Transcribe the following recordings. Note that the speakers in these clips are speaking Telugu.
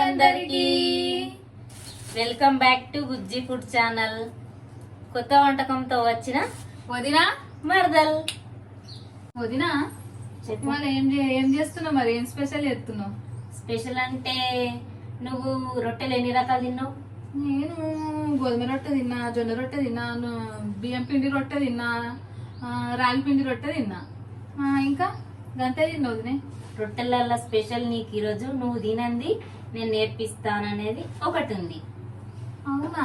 అందరికీ welcome back to Bujji food channel. కొత్త వంటకంతో వచ్చిన వదినా మరదల్. వదినా చెప్పాలి, ఏం చేస్తున్నావు? మరి ఏం స్పెషల్ చేస్తున్నావు? స్పెషల్ అంటే నువ్వు రొట్టెలు ఎన్ని రకాలు తిన్నావు? నేను గోధుమ రొట్టె తిన్నా, జొన్న రొట్టె తిన్నా, బియ్యం పిండి రొట్టె తిన్నా, రాగి పిండి రొట్టె తిన్నా. ఇంకా గంటే తిన్నా వదినే. రొట్టెల స్పెషల్ నీకు ఈరోజు నువ్వు తినంది నేను నేర్పిస్తాననేది ఒకటి ఉంది. అవునా?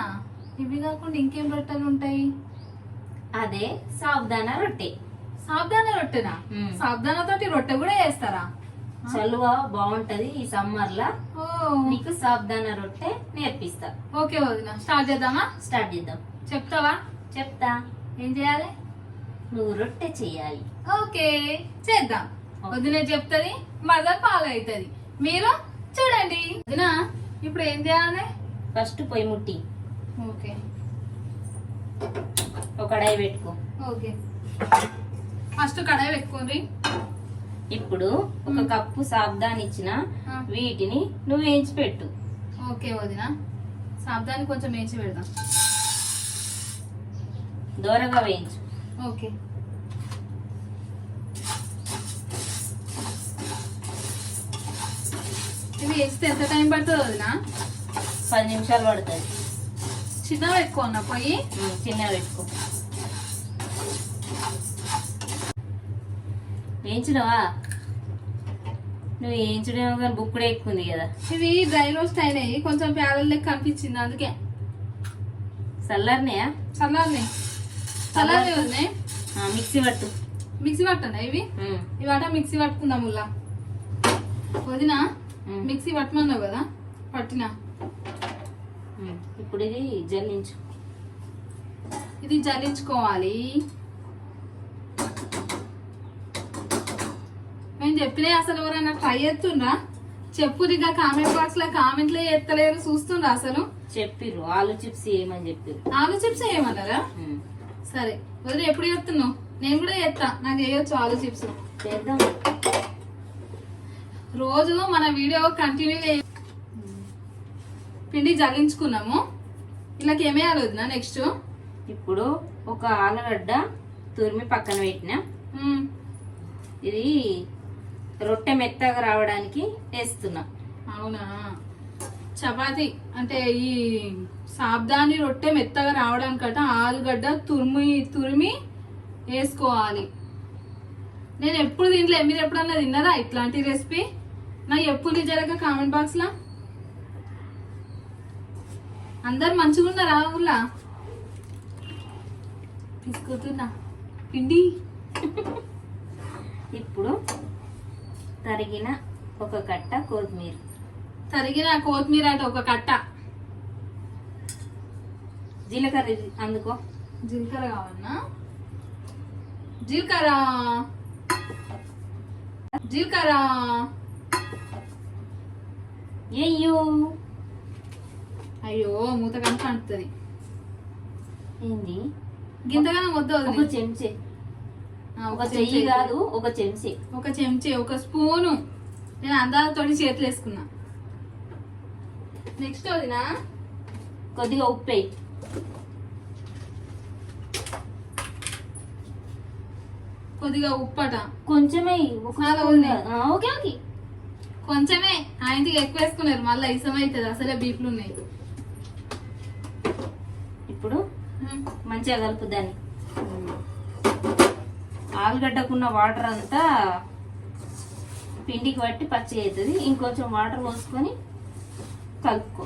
ఇవి కాకుండా ఇంకేం రొట్టెలు ఉంటాయి? అదే సాబుదానా రొట్టె. సాబుదానా రొట్టెనా? సాబుదానా తోటి రొట్టె కూడా చేస్తారా? చలువ బాగుంటది ఈ సమ్మర్ లా. నీకు సాబుదానా రొట్టె నేర్పిస్తా. ఓకే వదినా, స్టార్ట్ చేద్దామా? స్టార్ట్ చేద్దాం. చెప్తావా? చెప్తా. ఏం చేయాలి? నువ్వు రొట్టె చేయాలి. ఓకే చేద్దాం. వదిన చెప్తుంది, మదర్ ఫాలో అవుతుంది. మీరు చూడండి. వదినా ఇప్పుడు ఏం చేయాలి? ఫస్ట్ పొయ్యి ముట్టి ఓకే ఒక కడాయి పెట్టుకో. ఓకే ఫస్ట్ కడాయి పెట్టుకోండి. ఇప్పుడు ఒక కప్పు సాబ్దాన్ ఇచ్చిన వీటిని నువ్వు వేయించి పెట్టు. ఓకే వదినా, సాబ్దాన్ని కొంచెం వేయించి పెడదాం. దూరగా వేయించు. ఓకే ఇవి వేస్తే ఎంత టైం పడుతుంది వదినా? 10 నిమిషాలు పడుతుంది. చిన్న పెట్టుకోన్నా పొయ్యి? చిన్న పెట్టుకో. వేయించినవా? నువ్వు వేయించడేమో కానీ బుక్ కూడా ఎక్కువ ఉంది కదా. ఇవి డ్రై రోస్ట్ అయినాయి, కొంచెం ప్యాలెల్ లెక్క కనిపించింది అందుకే. చల్లారినాయా? చల్లారినాయి. చల్లారి వదినే. మిక్సీ పట్టు. మిక్సీ పట్టండి ఇవి. ఇవాట మిక్సీ పట్టుకుందాం. ఉల్లా వదినా మిక్సీ పట్టమన్నావు కదా, పట్టినా. ఇప్పుడు ఇది జల్లించు. ఇది జల్లించుకోవాలి. నేను చెప్పినా అసలు ఎవరైనా ట్రై చేస్తుండ్రా? చెప్పు. ఇక కామెంట్ బాక్స్ లో కామెంట్లో ఎత్తలేరు, చూస్తుండ్రా అసలు? చెప్పిర్రు ఆలు చిప్స్ చేయమని చెప్పిర్రు. ఆలు చిప్స్ చేయమన్నారా? సరే వదిలే, ఎప్పుడు చేస్తున్నావు? నేను కూడా చేస్తా, నాకు చేయొచ్చు ఆలు చిప్స్. చేద్దాం. రోజు మన వీడియో కంటిన్యూ పిండి జల్లించుకున్నాము. ఇలాకి ఏమేయాలి వదినా నెక్స్ట్? ఇప్పుడు ఒక ఆలుగడ్డ తురిమి పక్కన పెట్టిన. ఇది రొట్టె మెత్తగా రావడానికి వేస్తున్నా. అవునా? చపాతి అంటే ఈ సాబ్దాని రొట్టె మెత్తగా రావడానికట ఆలుగడ్డ తురిమి వేసుకోవాలి. నేను ఎప్పుడు తినలే, మీరు ఎప్పుడన్నా తిన్నారా ఇట్లాంటి రెసిపీ? నాకు ఎప్పుడు జరగ కామెంట్ బాక్స్ లా. అందరు మంచిగా ఉన్నారా ఊళ్ళా? తీసుకుతున్నా పిండి. ఇప్పుడు తరిగిన ఒక కట్ట కొత్తిమీర. తరిగిన కొత్తిమీర అంటే ఒక కట్ట. జీలకర్ర అందుకో. జీలకర్ర కావన్నా? జీలకర్ర జీలకర్ర అయ్యో అయ్యో, మూత కనుక అంటుతుంది. ఏంది గింతగానే వద్దు. ఒక చెంచే, ఒక చెయ్యి కాదు, ఒక చెంచే. ఒక చెంచే, ఒక స్పూను. నేను అందాలతోటి చేతులు వేసుకున్నా. నెక్స్ట్ వదినా కొద్దిగా ఉప్పు. కొద్దిగా ఉప్పట. కొంచెమే. ఓకే ఓకే కొంచెమే. ఆయనకి ఎక్కువ వేసుకున్నారు, మళ్ళీ ఇసం అవుతుంది. అసలే బీపులు ఉన్నాయి. ఇప్పుడు మంచిగా కలుపు దాన్ని. ఆలుగడ్డకున్న వాటర్ అంతా పిండికి బట్టి పచ్చి అవుతుంది. ఇంకొంచెం వాటర్ పోసుకొని కలుపుకో.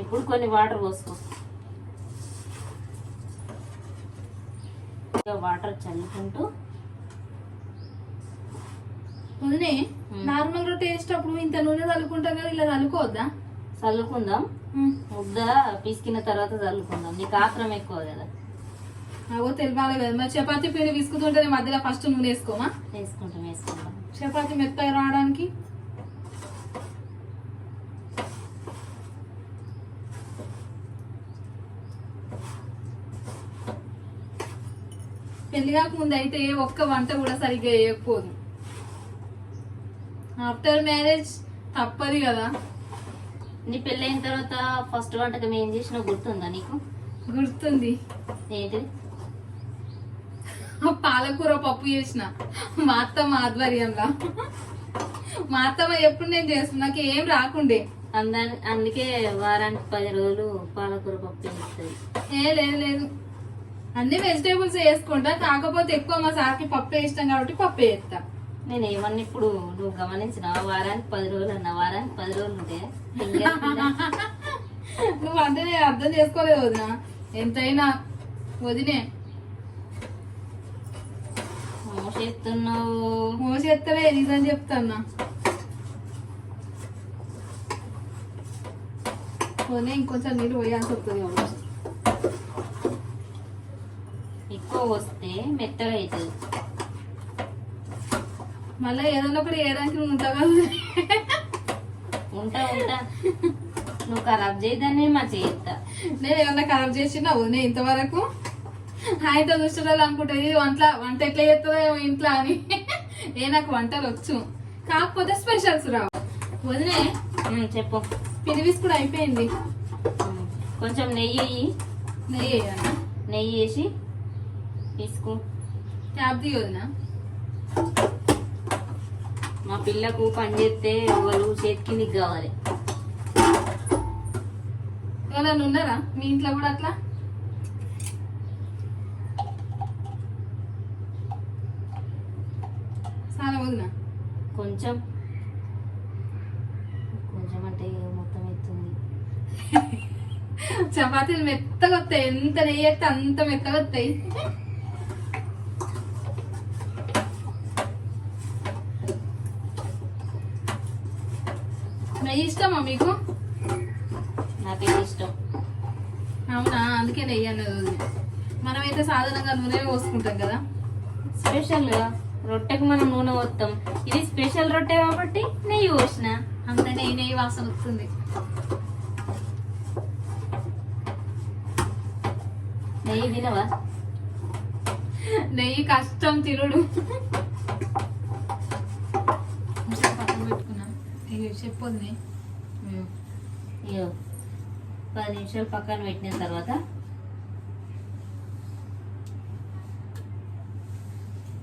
ఇప్పుడు కొన్ని వాటర్ పోసుకో. వాటర్ చల్లుకుంటూ. వదినే, నార్మల్ రొట్టె వేసేటప్పుడు ఇంత నూనె చల్లుకుంటాం కదా, ఇలా చల్లుకోవద్దా? చల్లుకుందాం. ముద్ద పిసికిన తర్వాత చల్లుకుందాం. నీకు ఆత్రం ఎక్కువ కదా. అవో తెలియాలి కదా. మరి చపాతీ పిండి విసుకుతుంటే మధ్యలో ఫస్ట్ నూనె వేసుకోమా? వేసుకుంటాం. చపాతీ మెత్తగా రావడానికి. పెళ్లి కాక ముందు అయితే ఒక్క వంట కూడా సరిగ్గా చేయకపోదు. ఆఫ్టర్ మ్యారేజ్ తప్పది కదా. నీ పెళ్ళైన తర్వాత ఫస్ట్ వంటకం ఏం చేసినావు గుర్తుందా నీకు? గుర్తుంది. ఏంటి? పాలకూర పప్పు చేసిన మా అత్తమ్మ ఆధ్వర్యంలో. మా అత్తమ్మ ఎప్పుడు నేను చేస్తున్నా, నాకు ఏం రాకుండే. అందుకే వారానికి 10 రోజులు పాలకూర పప్పు చేస్తుంది. లేదు లేదు, అన్ని వెజిటేబుల్స్ వేసుకుంటా, కాకపోతే ఎక్కువ మా సార్కి పప్పు ఇష్టం కాబట్టి పప్పు వేస్తా. నేను ఏమన్నా ఇప్పుడు నువ్వు గమనించిన వారానికి 10 రోజులు అన్నా, వారానికి 10 రోజులు ఉంటే నువ్వు అంటే నేను అర్థం చేసుకోలేదు వదిన. ఎంతైనా వదినే మోసేస్తున్నావు. మోసేస్తలే, నిజం చెప్తాన్నా. పోనీ ఇంకొంచెం నీళ్ళు పోయాల్సి వస్తుంది. ఎక్కువ వస్తే మెత్తగా అవుతుంది. మళ్ళీ ఏదన్నా ఒకటి వేయడానికి నువ్వు ఉంటావు కదా. ఉంటా నువ్వు ఖరాబ్ చేయదాన్ని మా చేస్తా. నేను ఏమన్నా ఖరాబ్ చేసినా వదినే ఇంతవరకు. ఆయనతో చూస్తున్నారు అనుకుంటుంది వంట ఎట్లా చేస్తుందో ఇంట్లో అని. నాకు వంటలు వచ్చు, కాకపోతే స్పెషల్స్ రావు. వదినే చెప్పు. పిరివిస్ కూడా అయిపోయింది. కొంచెం నెయ్యి వేయాలి. నెయ్యి వేసి తీసుకో. ట్యాప్ ది వదిన. మా పిల్లకు పని చేస్తే ఎవరు చేతికి నీకు కావాలి. ఎవరన్నా ఉన్నారా మీ ఇంట్లో కూడా అట్లా? చాలా వదిన. కొంచెం అంటే మొత్తం ఎత్తుంది. చపాతీలు మెత్తగా వస్తాయి, ఎంత నెయ్యి వేస్తే అంత మెత్తగా వస్తాయి. నెయ్యి ఇష్టమా మీకు? నాకైతే ఇష్టం. అవునా, అందుకే నెయ్యి అన్నది. మనమైతే సాధారణంగా నూనె పోసుకుంటాం కదా. స్పెషల్ రొట్టెకి మనం నూనె పోస్తాం, ఇది స్పెషల్ రొట్టె కాబట్టి నెయ్యి పోసిన. అంత నెయ్యి వాసన వస్తుంది. నెయ్యి తినవా? నెయ్యి కష్టం తినుడు. పెట్టుకున్నా చెప్పొద్దు. అయ్యో 10 నిమిషాలు పక్కన పెట్టిన తర్వాత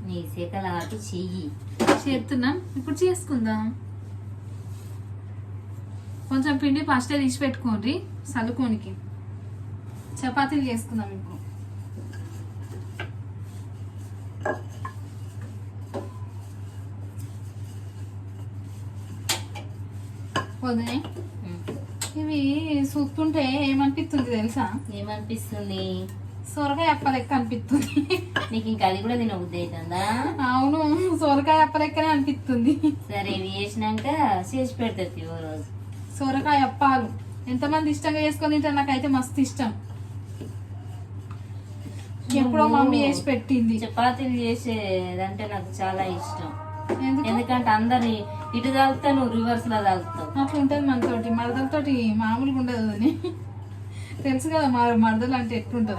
నీ శేఖలు ఆపి చెయ్యి. చేస్తున్నాం, ఇప్పుడు చేసుకుందాం. కొంచెం పిండి ఫస్టే తీసి పెట్టుకోండి చల్లుకోనికి. చపాతీలు చేసుకుందాం ఇప్పుడు. వదినే, ఇవి చూస్తుంటే ఏమనిపిస్తుంది తెలుసా? ఏమనిపిస్తుంది? సొరకాయ అప్ప లెక్క అనిపిస్తుంది. నీకు ఇంకా అది కూడా తినబుద్ధి అవుతుందా? అవును, సొరకాయ అప్ప లెక్కనే అనిపిస్తుంది. సరే ఇవి వేసినాక చేసి పెడతాయి ఓ రోజు. సొరకాయ అప్పాలు ఎంతమంది ఇష్టంగా చేసుకొని తింటారు? నాకైతే మస్తు ఇష్టం. ఎప్పుడో మమ్మీ చేసి పెట్టింది. చపాతీలు చేసేదంటే నాకు చాలా ఇష్టం. ఎందుకు? ఎందుకంటే అందరి ఇటు తాగుతా, నువ్వు రివర్స్ లో తాగుతావు. అట్లా ఉంటుంది మనతోటి. మరదలతోటి మామూలుగా ఉండదు అని తెలుసు కదా, మరదలు అంటే ఎట్లుంటుందో.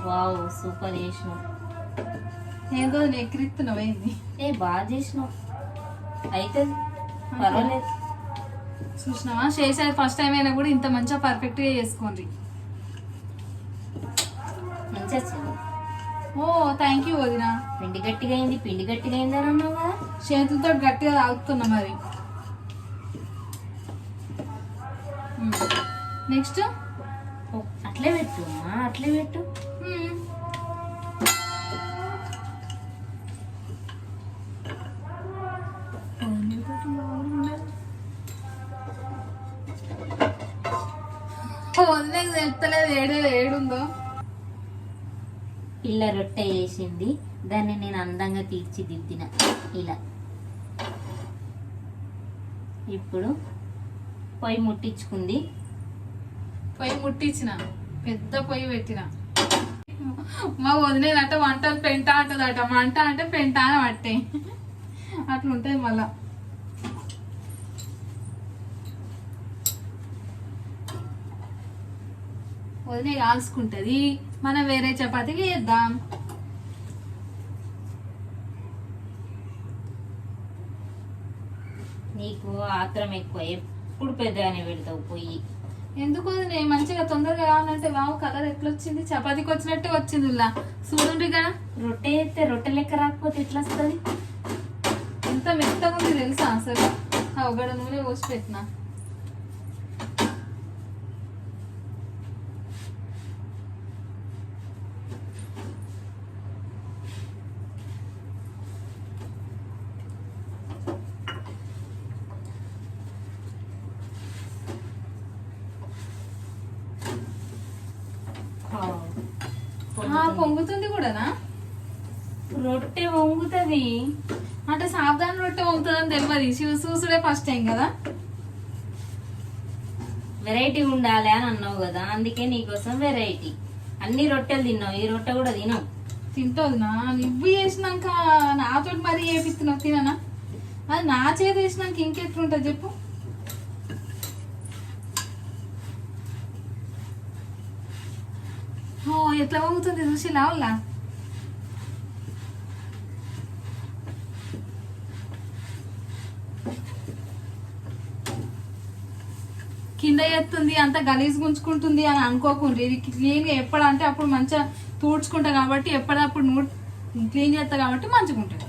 వావ్, సూపర్ చేసినావు. ఏదో ఎక్కిరిస్తున్నావు. ఏంది? బాగా చేసినావు. అయితే పర్వాలేదు. చూసినావా, చేసేది ఫస్ట్ టైం అయినా కూడా ఇంత మంచిగా పర్ఫెక్ట్ గా చేసుకోండి. మంచిగా వచ్చింది. ఓ థ్యాంక్ యూ వదిన. పిండి గట్టిగా అయింది అని అన్నావు కదా. చేతులతో గట్టిగా తాగుతున్నా మరి. నెక్స్ట్ అట్లే పెట్టు, అట్లే పెట్టు. వదిలేకి తెలుస్తలేదు ఏడుందో. పిల్ల రొట్టె వేసింది, దాన్ని నేను అందంగా తీర్చిదిద్దిన ఇలా. ఇప్పుడు పొయ్యి ముట్టించుకుంది. పొయ్యి ముట్టించిన, పెద్ద పొయ్యి పెట్టిన. మా వదిలేదట వంటలు పెంట అంటదట, మంట అంటే పెంట అని పట్టే. అట్లా ఉంటుంది మళ్ళా. వదిలే కాల్చుకుంటది, మనం వేరే చపాతీకి వేద్దాం. నీకు ఆత్రం ఎక్కువ, ఎప్పుడు పెద్దగానే పెడతావు పొయ్యి. ఎందుకు వదిలే, మంచిగా తొందరగా కావాలంటే వావు కలర్ ఎట్లా వచ్చింది, చపాతీకి వచ్చినట్టే వచ్చింది. ఇలా చూడండి కదా, రొట్టె అయితే రొట్టె లెక్క రాకపోతే ఎట్లా వస్తుంది? ఎంత మెత్తగా ఉంది తెలుసా అసలు. ఒకడ నూనె పోసి పెట్టిన. పొంగుతుంది కూడానా? రొట్టె వంగుతుంది అంటే సావధాన రొట్టె వంగుతుందని తెలియదు, చూసుడే ఫస్ట్ టైం కదా. వెరైటీ ఉండాలి అని అన్నావు కదా, అందుకే నీకోసం వెరైటీ. అన్ని రొట్టెలు తిన్నావు, ఈ రొట్టె కూడా తినవు. తింటోదినా? నువ్వు చేసినాక నాతో మరీ చేపిస్తున్నావు, తిననా? అది నా చేతి వేసినాక ఇంకెట్లుంటుంది చెప్పు. ఓ ఎట్లా వంగుతుంది చూసి లావులా. కింద ఎత్తుంది, అంత గలీజ్ గుంజుకుంటుంది అని అనుకోకుండా, ఇది క్లీన్గా ఎప్పుడంటే అప్పుడు మంచిగా తూడ్చుకుంటా కాబట్టి, ఎప్పటికప్పుడు క్లీన్ చేస్తా కాబట్టి మంచిగా ఉంటుంది.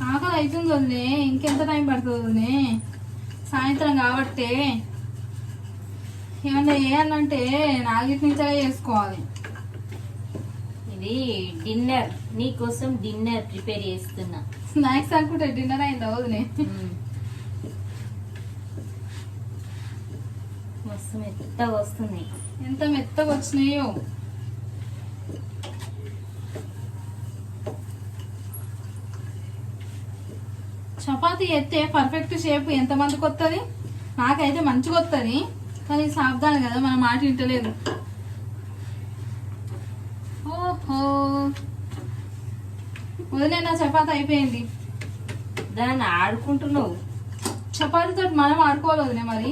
ఆకలి అవుతుంది వదిలే, ఇంకెంత టైం పడుతుంది వదిలే, సాయంత్రం కాబట్టే. ఏమన్నా చేయాలంటే 4 నుంచే చేసుకోవాలి. ఇది డిన్నర్, నీకోసం డిన్నర్ ప్రిపేర్ చేస్తున్నా. స్నాక్స్ అనుకుంటే డిన్నర్ అయిందా వదిలే? మస్తు మెత్తగా వస్తుంది. ఎంత మెత్తగా వచ్చినాయో. చపాతీ ఎత్తే పర్ఫెక్ట్ షేప్ ఎంతమందికి వస్తుంది? నాకైతే మంచిగా వస్తుంది, కానీ సావధానం కదా, మన మాట వింటలేదు. ఓహో వదిలే, నా చపాతీ అయిపోయింది. దాన్ని ఆడుకుంటున్నావు. చపాతీతో మనం ఆడుకోవాలి వదిలే, మరి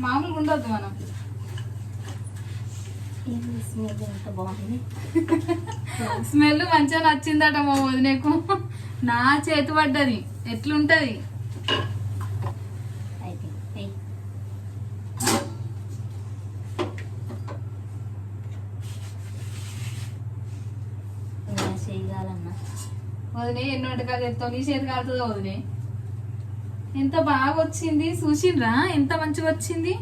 మామూలుగా ఉండొద్దు మనం. స్మెల్ ఎంత బాగుంది. స్మెల్ మంచిగా నచ్చిందట మా వదినేకు. నా చేతి పడ్డది, ఎట్లుంటది? చేయగలన్నా వదిలే, ఎన్ని వంటకాలు చెప్తావు, నీ చేతి కాలుతుందో వదిలే. ఎంత బాగా వచ్చింది చూసిండ్రా, ఎంత మంచిగా వచ్చింది.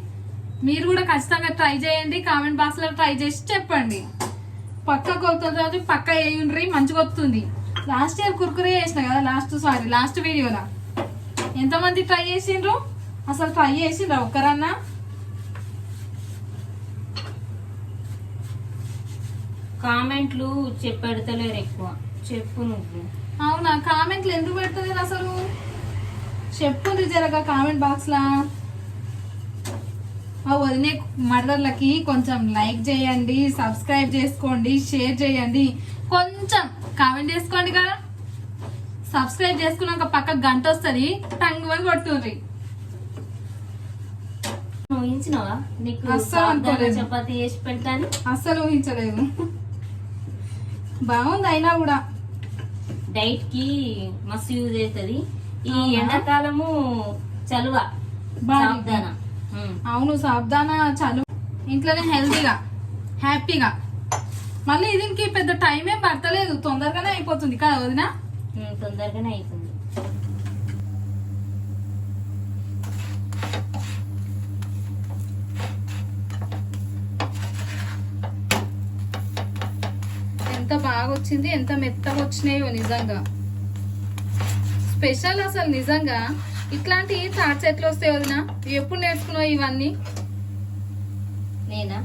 మీరు కూడా ఖచ్చితంగా ట్రై చేయండి, కామెంట్ బాక్స్ లో ట్రై చేసి చెప్పండి. పక్క కొలుతుంది, పక్క వేయండి, మంచిగా వస్తుంది. లాస్ట్ ఇయర్ కుర్కురే చేసిన కదా, లాస్ట్ వీడియోలో ఎంతమంది ట్రై చేసిండ్రు? అసలు ట్రై చేసిండ్రా ఒక్కరన్నా? కామెంట్లు పెడతలేరు ఎక్కువ, చెప్పు నువ్వు. అవునా, కామెంట్లు ఎందుకు పెడతలేరు అసలు? చెప్పుంది జరగా కామెంట్ బాక్స్ లా. వదిలే మర్దర్లకి కొంచెం లైక్ చేయండి, సబ్స్క్రైబ్ చేసుకోండి, షేర్ చేయండి, కొంచెం కామెంట్ చేసుకోండి కదా. సబ్స్క్రైబ్ చేసుకున్నాక పక్క గంట వస్తుంది, టంగు అని కొట్టుండ్రి. ఊహించినావా నీకు అస్సలు అనుకోలేదు చపాతీ చేసి పెడతాను? అస్సలు ఊహించలేదు. బాగుంది, అయినా కూడా డైట్ కి మస్తు యూజ్ అవుతుంది. ఈ ఎండాకాలము చలువ సాబ్దాన. అవును, సాబ్దానా చలువ. ఇంట్లోనే హెల్తీగా హ్యాపీగా. మళ్ళీ దీనికి పెద్ద టైం ఏం పడతలేదు, తొందరగానే అయిపోతుంది కదా వదినా? తొందరగానే అవుతుంది. ఎంత బాగా వచ్చింది, ఎంత మెత్తగా వచ్చినాయో నిజంగా. స్పెషల్ అసలు నిజంగా. ఇట్లాంటి చాట్స్ ఎట్లా వస్తాయి వదినా? ఎప్పుడు నేర్చుకున్నావు ఇవన్నీ? నేనా?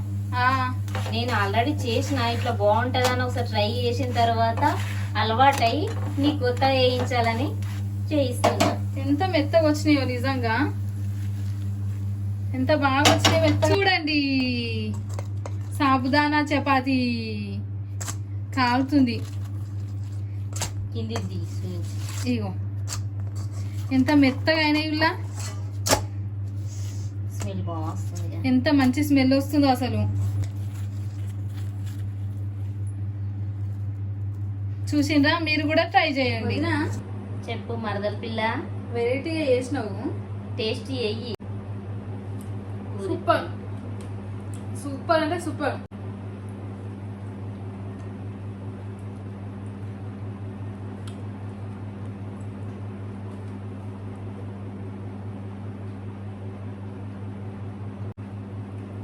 నేను ఆల్రెడీ చేసిన, ఇట్లా బాగుంటుందని ఒకసారి ట్రై చేసిన తర్వాత అలవాటై నీ కొత్త వేయించాలని చేయిస్తున్నా. ఎంత మెత్తగా వచ్చినాయో నిజంగా, ఎంత బాగా వచ్చినాయి మెత్త. చూడండి, సాబుదానా చపాతీ కాలుతుంది. కింది ఇగో ఎంత మెత్తగా అయినాయి ఇలా, స్మెల్ బాగుంది. ఎంత మంచి స్మెల్ వస్తుందో అసలు. చూసిండ్రా, మీరు కూడా ట్రై చేయండి. చెప్పు మరదల పిల్ల, వెరైటీగా చేసినావు, టేస్ట్ చెయ్యి. సూపర్ సూపర్ అంటే సూపర్.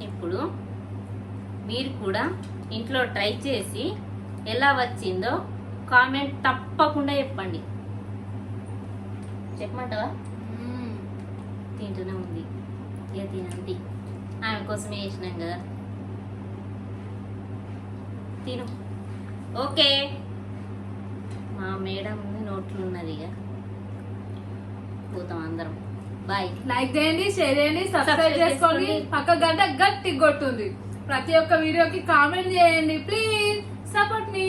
ఇప్పుడు మీరు కూడా ఇంట్లో ట్రై చేసి ఎలా వచ్చిందో కామెంట్ తప్పకుండా చెప్పండి. చెప్పమంటావా? తింటూనే ఉంది, ఇక తినండి. ఆమె కోసమే వేసినాం కదా, తిను. ఓకే, మా మేడం నోట్లు ఉన్నది, ఇక పోతాం అందరం. బాయ్. లైక్ చేయండి, షేర్ చేయండి, సబ్స్క్రైబ్ చేసుకోండి, పక్క గంట గట్టి కొట్టుంది. ప్రతి ఒక్క వీడియోకి కామెంట్ చేయండి, ప్లీజ్ సపోర్ట్ మీ.